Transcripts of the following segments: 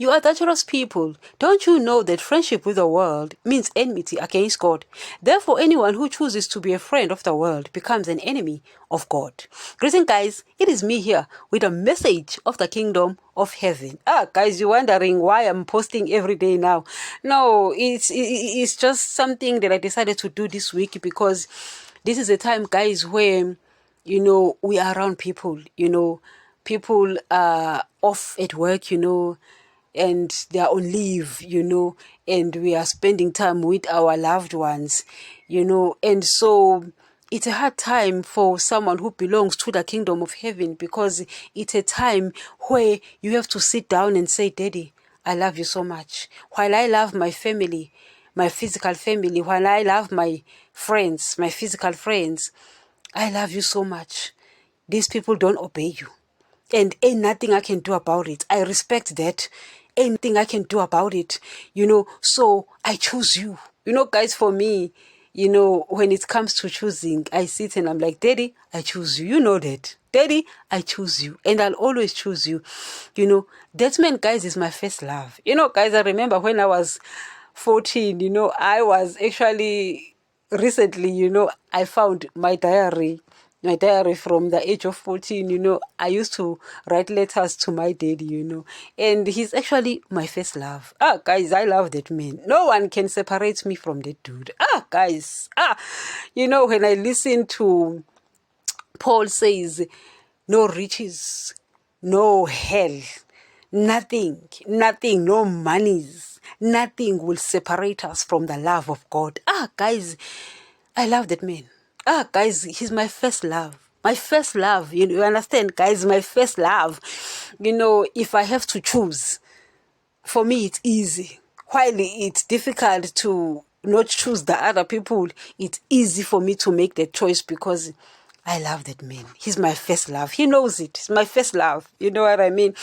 You adulterous people, don't you know that friendship with the world means enmity against God? Therefore, anyone who chooses to be a friend of the world becomes an enemy of God. Greetings, guys. It is me here with a message of the kingdom of heaven. Guys, you're wondering why I'm posting every day now. No, it's just something that I decided to do this week because this is a time, guys, where, we are around people, people are off at work, and they are on leave, and we are spending time with our loved ones, and so it's a hard time for someone who belongs to the kingdom of heaven because it's a time where you have to sit down and say, Daddy, I love you so much. While I love my family, my physical family, while I love my friends, my physical friends, I love you so much. These people don't obey you. And ain't nothing I can do about it. I respect that. Ain't nothing I can do about it. So I choose you. Guys, for me, when it comes to choosing, I sit and I'm like, Daddy, I choose you. You know that. Daddy, I choose you. And I'll always choose you. That man, guys, is my first love. Guys, I remember when I was 14, I was actually recently, I found my diary from the age of 14, I used to write letters to my daddy, and he's actually my first love. Guys, I love that man. No one can separate me from that dude. Guys, when I listen to Paul says, no riches, no hell, nothing, no monies, nothing will separate us from the love of God. Guys, I love that man. Guys, he's my first love. My first love, you understand, guys, my first love. If I have to choose, for me, it's easy. While it's difficult to not choose the other people, it's easy for me to make that choice because I love that man. He's my first love. He knows it. He's my first love. You know what I mean?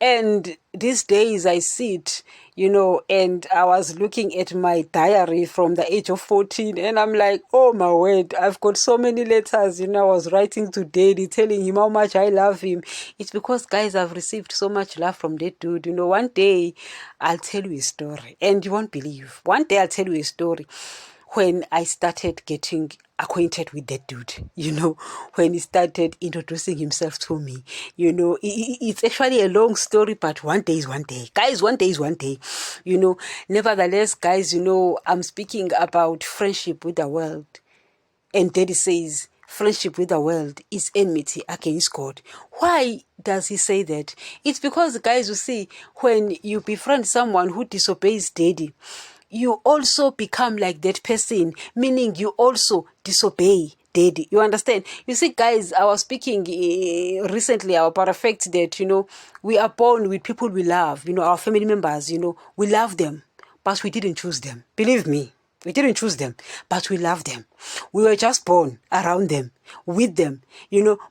And these days I sit, and I was looking at my diary from the age of 14 and I'm like, oh my word, I've got so many letters, I was writing to Daddy, telling him how much I love him. It's because, guys, I've received so much love from that dude. One day I'll tell you a story and you won't believe. One day I'll tell you a story when I started getting acquainted with that dude, when he started introducing himself to me, it's actually a long story, but one day is one day. Guys, one day is one day, Nevertheless, guys, I'm speaking about friendship with the world. And Daddy says, friendship with the world is enmity against God. Why does he say that? It's because, guys, you see, when you befriend someone who disobeys Daddy, you also become like that person, meaning you also disobey Daddy. You understand? You see, guys, I was speaking recently about the fact that, we are born with people we love, our family members, we love them, but we didn't choose them. Believe me. We didn't choose them, but we love them. We were just born around them, with them,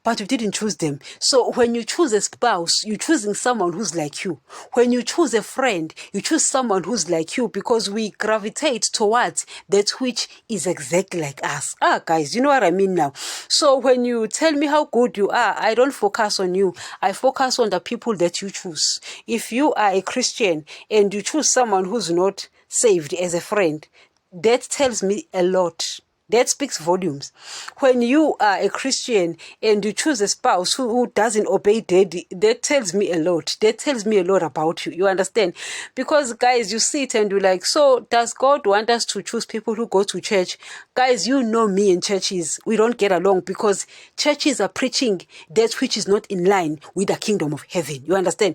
but we didn't choose them. So when you choose a spouse, you're choosing someone who's like you. When you choose a friend, you choose someone who's like you because we gravitate towards that which is exactly like us. Guys, you know what I mean now? So when you tell me how good you are, I don't focus on you. I focus on the people that you choose. If you are a Christian and you choose someone who's not saved as a friend, that tells me a lot. That speaks volumes. When you are a Christian and you choose a spouse who doesn't obey Daddy, that tells me a lot. That tells me a lot about you. You understand? Because, guys, you sit and you're like, so does God want us to choose people who go to church? Guys, you know me and churches, we don't get along because churches are preaching that which is not in line with the kingdom of heaven. You understand?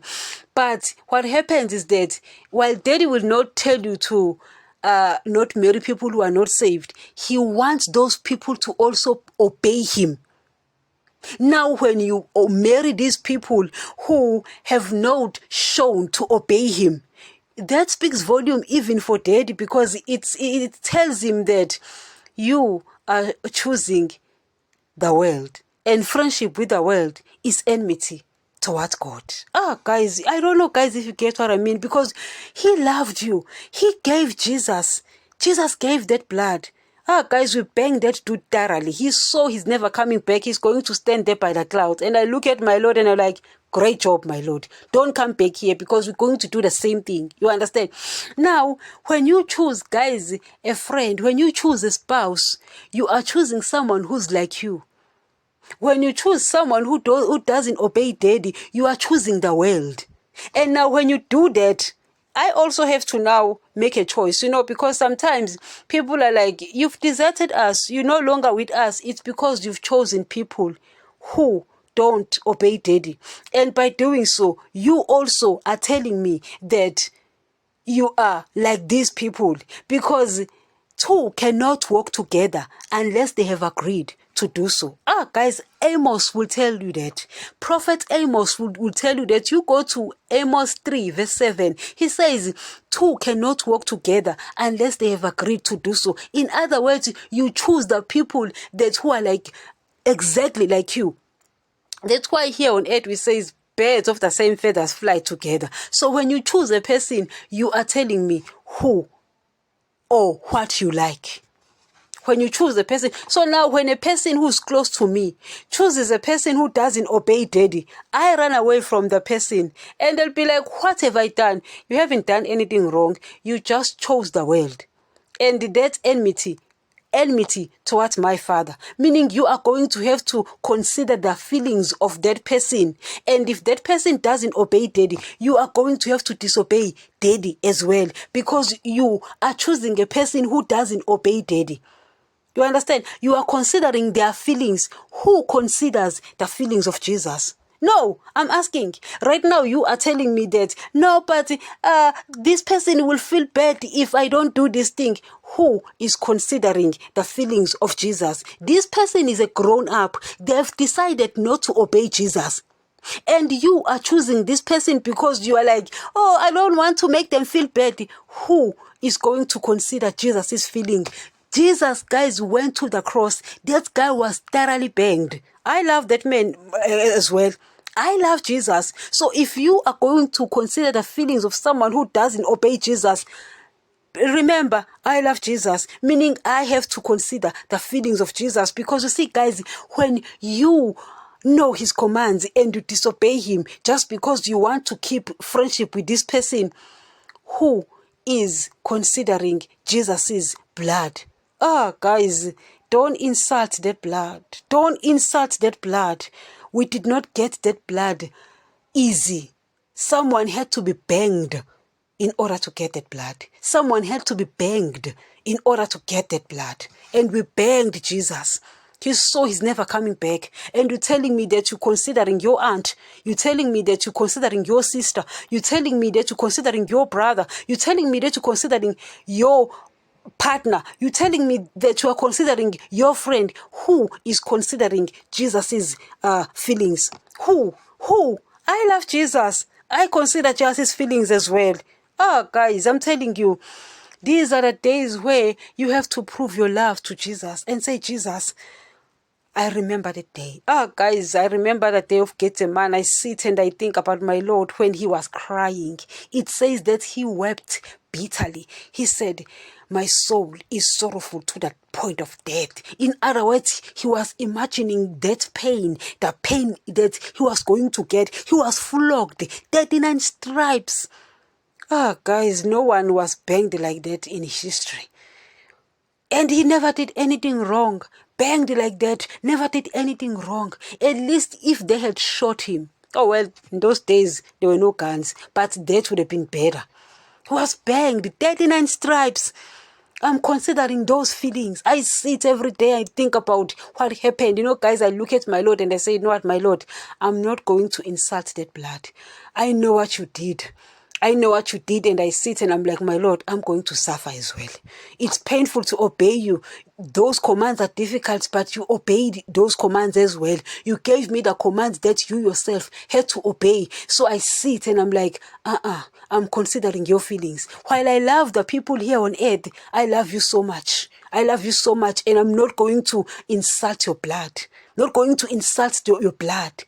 But what happens is that while Daddy will not tell you to not marry people who are not saved, he wants those people to also obey him. Now, when you marry these people who have not shown to obey him, that speaks volume even for Daddy because it tells him that you are choosing the world, and friendship with the world is enmity towards God. Guys, I don't know, guys, if you get what I mean, because he loved you. He gave Jesus. Jesus gave that blood. Guys, we banged that dude thoroughly. He saw he's never coming back. He's going to stand there by the clouds. And I look at my Lord and I'm like, Great job, my Lord. Don't come back here because we're going to do the same thing. You understand? Now, when you choose, guys, a friend, when you choose a spouse, you are choosing someone who's like you. When you choose someone who doesn't obey daddy, you are choosing the world. And now when you do that, I also have to now make a choice, because sometimes people are like, you've deserted us, you're no longer with us. It's because you've chosen people who don't obey daddy. And by doing so, you also are telling me that you are like these people, because two cannot work together unless they have agreed to do so. Guys, Amos will tell you that. Prophet Amos will tell you that. You go to Amos 3 verse 7. He says, two cannot work together unless they have agreed to do so. In other words, you choose the people who are like exactly like you. That's why here on earth we say birds of the same feathers fly together. So when you choose a person, you are telling me who or what you like. When you choose a person. So now when a person who's close to me chooses a person who doesn't obey daddy, I run away from the person. And they'll be like, what have I done? You haven't done anything wrong. You just chose the world. And that enmity towards my father, meaning you are going to have to consider the feelings of that person. And if that person doesn't obey daddy, you are going to have to disobey daddy as well, because you are choosing a person who doesn't obey daddy. You understand? You are considering their feelings. Who considers the feelings of Jesus? No, I'm asking. Right now, you are telling me that, no, but this person will feel bad if I don't do this thing. Who is considering the feelings of Jesus? This person is a grown up. They've decided not to obey Jesus. And you are choosing this person because you are like, oh, I don't want to make them feel bad. Who is going to consider Jesus' feeling? Jesus, guys, went to the cross. That guy was thoroughly banged. I love that man as well. I love Jesus. So if you are going to consider the feelings of someone who doesn't obey Jesus, remember, I love Jesus, meaning I have to consider the feelings of Jesus. Because you see, guys, when you know his commands and you disobey him just because you want to keep friendship with this person, who is considering Jesus's blood? Guys, don't insult that blood. Don't insult that blood. We did not get that blood easy. Someone had to be banged in order to get that blood. Someone had to be banged in order to get that blood. And we banged Jesus. He's never coming back. And you're telling me that you're considering your aunt. You're telling me that you're considering your sister. You're telling me that you're considering your brother. You're telling me that you're considering your partner. You're telling me that you are considering your friend. Who is considering Jesus's feelings? Who? I love Jesus. I consider Jesus' feelings as well. Guys, I'm telling you, these are the days where you have to prove your love to Jesus and say, Jesus, I remember the day. Guys, I remember the day of Gethsemane. I sit and I think about my Lord when he was crying. It says that he wept bitterly. He said, my soul is sorrowful to that point of death. In other words, he was imagining that pain, the pain that he was going to get. He was flogged, 39 stripes. Guys, no one was banged like that in history. And he never did anything wrong. Banged like that, never did anything wrong. At least if they had shot him. Oh well, in those days, there were no guns. But that would have been better. He was banged, 39 stripes. I'm considering those feelings. I sit every day, I think about what happened. Guys, I look at my Lord and I say, you know what, my Lord, I'm not going to insult that blood. I know what you did. And I sit and I'm like, my Lord, I'm going to suffer as well. It's painful to obey you. Those commands are difficult, but you obeyed those commands as well. You gave me the commands that you yourself had to obey. So I sit and I'm like, I'm considering your feelings. While I love the people here on earth, I love you so much. And I'm not going to insult your blood. Not going to insult your blood.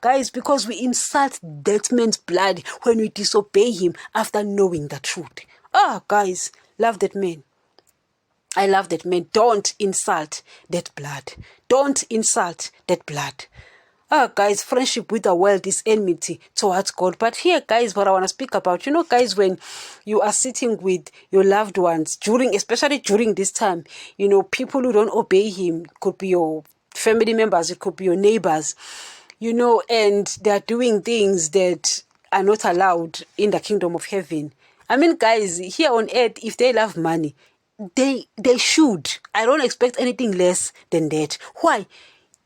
Guys, because we insult that man's blood when we disobey him after knowing the truth. Guys, love that man. I love that man. Don't insult that blood. Don't insult that blood. Guys, friendship with the world is enmity towards God. But here, guys, what I want to speak about, guys, when you are sitting with your loved ones, especially during this time, people who don't obey him, could be your family members, it could be your neighbors, and they're doing things that are not allowed in the kingdom of heaven. I mean, guys, here on earth, if they love money, they should. I don't expect anything less than that. Why?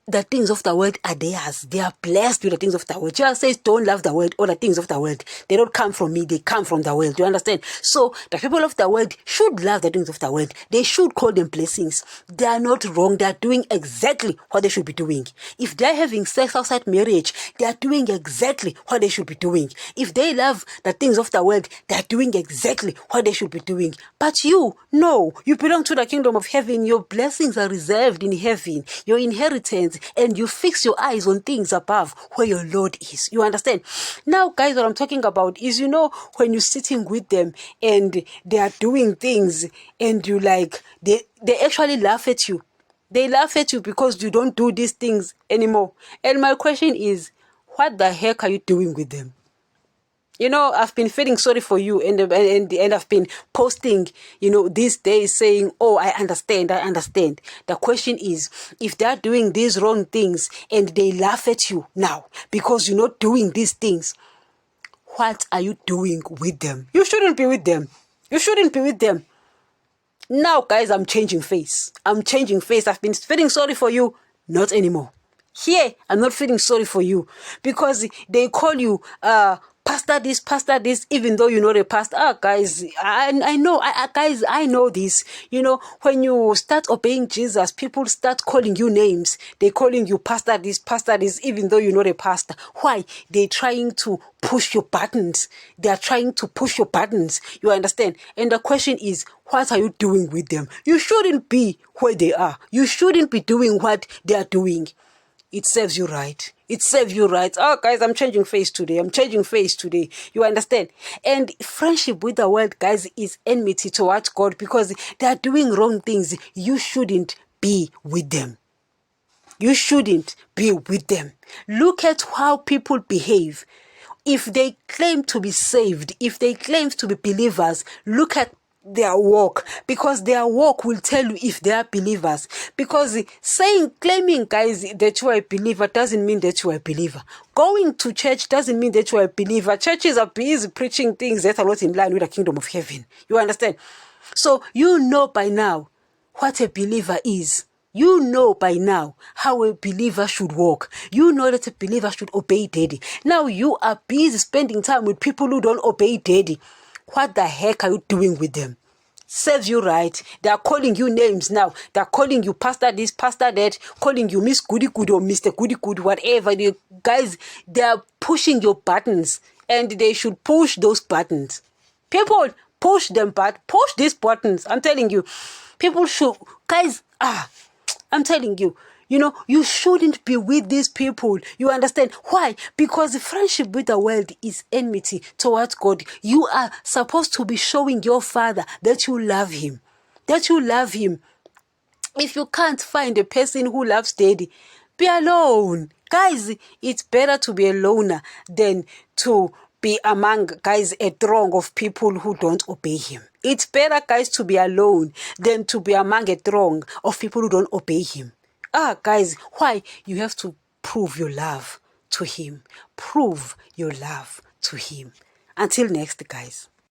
The things of the world are theirs. They are blessed with the things of the world. Jesus says, don't love the world or the things of the world. They don't come from me. They come from the world. Do you understand? So the people of the world should love the things of the world. They should call them blessings. They are not wrong. They are doing exactly what they should be doing. If they are having sex outside marriage, they are doing exactly what they should be doing. If they love the things of the world, they are doing exactly what they should be doing. But no, you belong to the kingdom of heaven. Your blessings are reserved in heaven. Your inheritance. And you fix your eyes on things above where your Lord is. You understand? Now, guys, what I'm talking about is, when you're sitting with them and they are doing things and you they actually laugh at you. They laugh at you because you don't do these things anymore. And my question is, what the heck are you doing with them? I've been feeling sorry for you and I've been posting, these days saying, oh, I understand. The question is, if they're doing these wrong things and they laugh at you now because you're not doing these things, what are you doing with them? You shouldn't be with them. Now, guys, I'm changing face. I've been feeling sorry for you. Not anymore. Here, I'm not feeling sorry for you because they call you, pastor this, even though you're not a pastor. Guys, I know, guys, I know this. When you start obeying Jesus, people start calling you names. They're calling you pastor this, even though you're not a pastor. Why? They're trying to push your buttons. You understand? And the question is, what are you doing with them? You shouldn't be where they are. You shouldn't be doing what they are doing. It serves you right. Oh, guys, I'm changing face today. You understand? And friendship with the world, guys, is enmity towards God because they are doing wrong things. You shouldn't be with them. Look at how people behave. If they claim to be saved, if they claim to be believers, look at their walk, because their walk will tell you if they are believers. Because claiming, guys, that you are a believer doesn't mean that you are a believer. Going to church doesn't mean that you are a believer. Churches are busy preaching things that are not in line with the kingdom of heaven. You understand? So by now what a believer is. By now how a believer should walk. That a believer should obey daddy. Now you are busy spending time with people who don't obey daddy. What the heck are you doing with them? Serves you right. They are calling you names now. They are calling you pastor this, pastor that, calling you Miss Goody Good or Mr. Goody Good, whatever. Guys, they are pushing your buttons and they should push those buttons. People, push them, but push these buttons. I'm telling you. People should, guys, I'm telling you. You shouldn't be with these people. You understand? Why? Because friendship with the world is enmity towards God. You are supposed to be showing your Father that you love him. If you can't find a person who loves daddy, be alone. Guys, it's better to be a loner than to be among, guys, a throng of people who don't obey him. It's better, guys, to be alone than to be among a throng of people who don't obey him. Guys, why? You have to prove your love to him. Until next, guys.